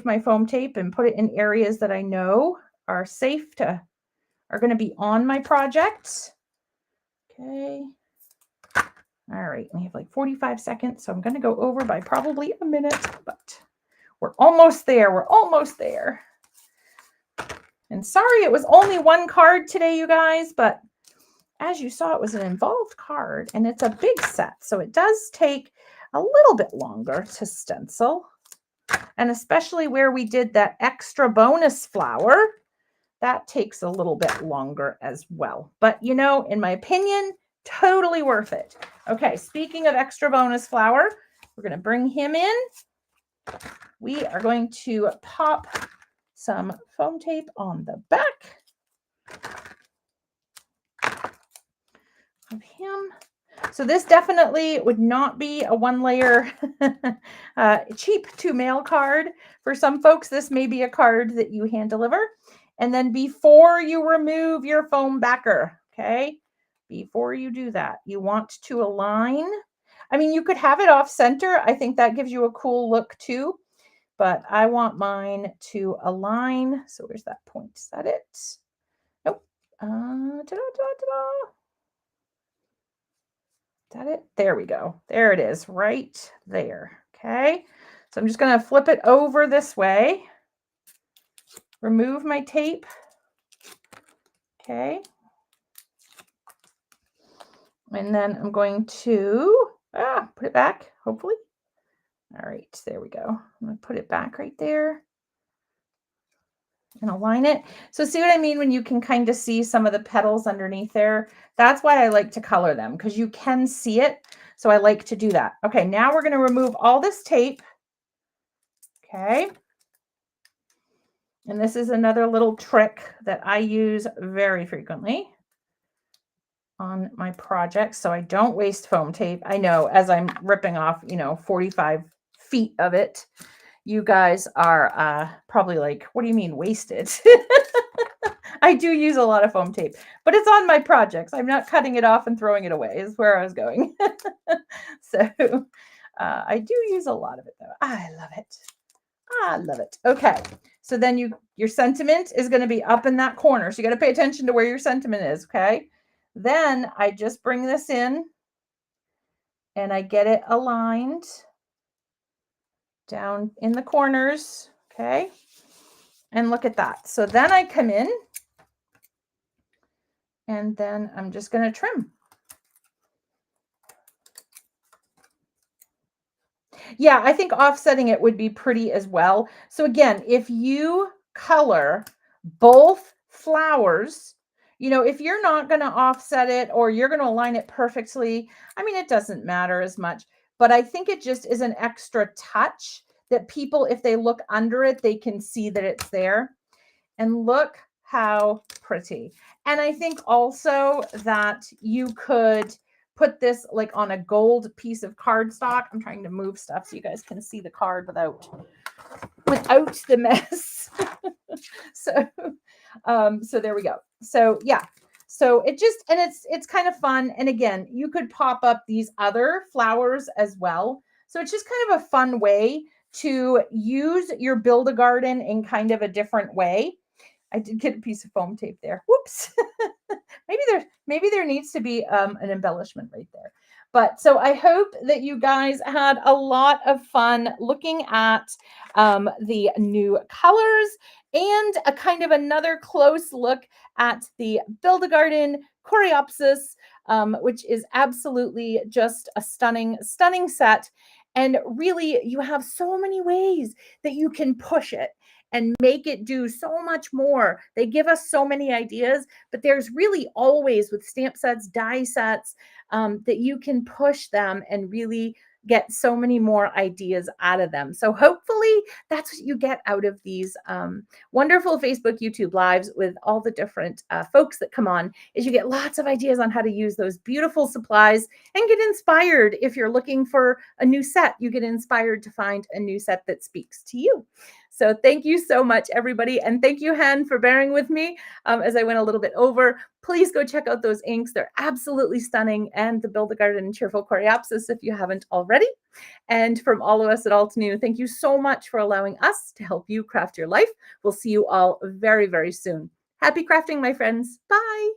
my foam tape and put it in areas that I know are going to be on my project. Okay. All right, we have like 45 seconds, so I'm going to go over by probably a minute, but we're almost there. We're almost there. And sorry, it was only one card today, you guys, but as you saw, it was an involved card and it's a big set. So it does take a little bit longer to stencil. And especially where we did that extra bonus flower, that takes a little bit longer as well. But in my opinion, totally worth it. Okay, speaking of extra bonus flower, we're going to bring him in. We are going to pop some foam tape on the back of him. So this definitely would not be a one-layer cheap to mail card. For some folks, this may be a card that you hand deliver. And then before you remove your foam backer, okay, before you do that, you want to align. You could have it off center. I think that gives you a cool look too, but I want mine to align. So where's that point? Is that it? Nope. Is that it? There we go. There it is, right there. Okay. So I'm just going to flip it over this way. Remove my tape. Okay. And then I'm going to put it back, hopefully. All right, there we go. I'm going to put it back right there and align it. So see what I mean when you can kind of see some of the petals underneath there? That's why I like to color them, because you can see it. So I like to do that. Okay, now we're going to remove all this tape. Okay. And this is another little trick that I use very frequently on my projects so I don't waste foam tape. I know as I'm ripping off, 45 feet of it, you guys are probably like, what do you mean wasted? I do use a lot of foam tape, but it's on my projects. I'm not cutting it off and throwing it away is where I was going. So I do use a lot of it though. I love it. I love it. Okay. So then your sentiment is going to be up in that corner. So you got to pay attention to where your sentiment is. Okay. Then I just bring this in and I get it aligned down in the corners. Okay. And look at that. So then I come in and then I'm just going to trim. Yeah, I think offsetting it would be pretty as well. So again, if you color both flowers, if you're not going to offset it or you're going to align it perfectly, I mean, it doesn't matter as much, but I think it just is an extra touch that people, if they look under it, they can see that it's there. And look how pretty. And I think also that you could put this like on a gold piece of cardstock. I'm trying to move stuff so you guys can see the card without the mess. So there we go. So yeah. So it's kind of fun. And again, you could pop up these other flowers as well. So it's just kind of a fun way to use your Build-A-Garden in kind of a different way. I did get a piece of foam tape there. Whoops. maybe there needs to be an embellishment right there. But so I hope that you guys had a lot of fun looking at the new colors and a kind of another close look at the Build-A-Garden Coreopsis, which is absolutely just a stunning, stunning set. And really, you have so many ways that you can push it and make it do so much more. They give us so many ideas, but there's really always with stamp sets, die sets, that you can push them and really get so many more ideas out of them. So hopefully that's what you get out of these wonderful Facebook, YouTube lives with all the different folks that come on, is you get lots of ideas on how to use those beautiful supplies and get inspired. If you're looking for a new set, you get inspired to find a new set that speaks to you. So thank you so much, everybody. And thank you, Han, for bearing with me as I went a little bit over. Please go check out those inks. They're absolutely stunning. And the Build-A-Garden Cheerful Coreopses if you haven't already. And from all of us at Altenew, thank you so much for allowing us to help you craft your life. We'll see you all very, very soon. Happy crafting, my friends. Bye.